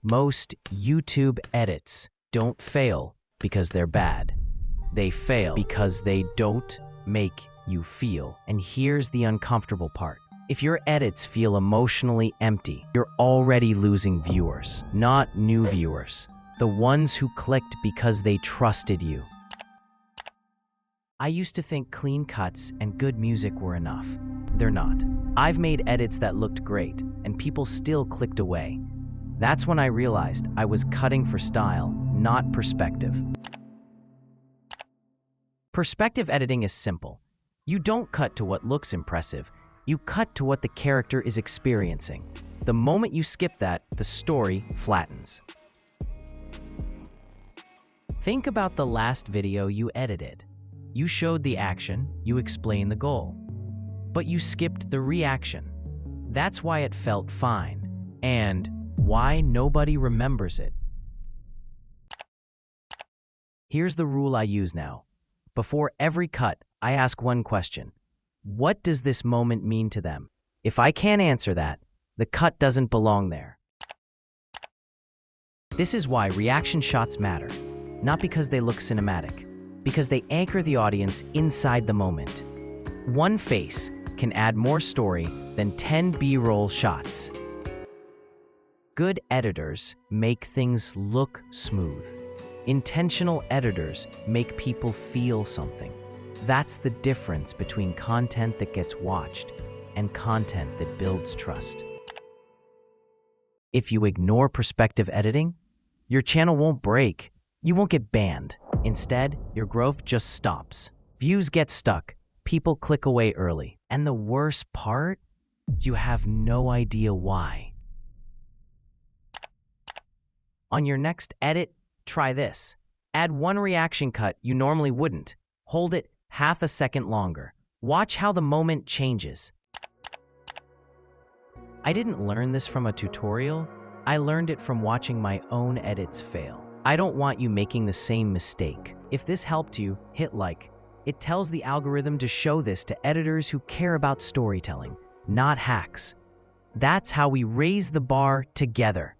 Most YouTube edits don't fail because they're bad. They fail because they don't make you feel. And here's the uncomfortable part. If your edits feel emotionally empty, you're already losing viewers, not new viewers. The ones who clicked because they trusted you. I used to think clean cuts and good music were enough. They're not. I've made edits that looked great, and people still clicked away. That's when I realized I was cutting for style, not perspective. Perspective editing is simple. You don't cut to what looks impressive. You cut to what the character is experiencing. The moment you skip that, the story flattens. Think about the last video you edited. You showed the action, you explained the goal, but you skipped the reaction. That's why it felt fine, and why nobody remembers it. Here's the rule I use now. Before every cut, I ask one question. What does this moment mean to them? If I can't answer that, the cut doesn't belong there. This is why reaction shots matter, not because they look cinematic, because they anchor the audience inside the moment. One face can add more story than 10 B-roll shots. Good editors make things look smooth. Intentional editors make people feel something. That's the difference between content that gets watched and content that builds trust. If you ignore perspective editing, your channel won't break. You won't get banned. Instead, your growth just stops. Views get stuck. People click away early. And the worst part is you have no idea why. On your next edit, try this. Add one reaction cut you normally wouldn't. Hold it half a second longer. Watch how the moment changes. I didn't learn this from a tutorial. I learned it from watching my own edits fail. I don't want you making the same mistake. If this helped you, hit like. It tells the algorithm to show this to editors who care about storytelling, not hacks. That's how we raise the bar together.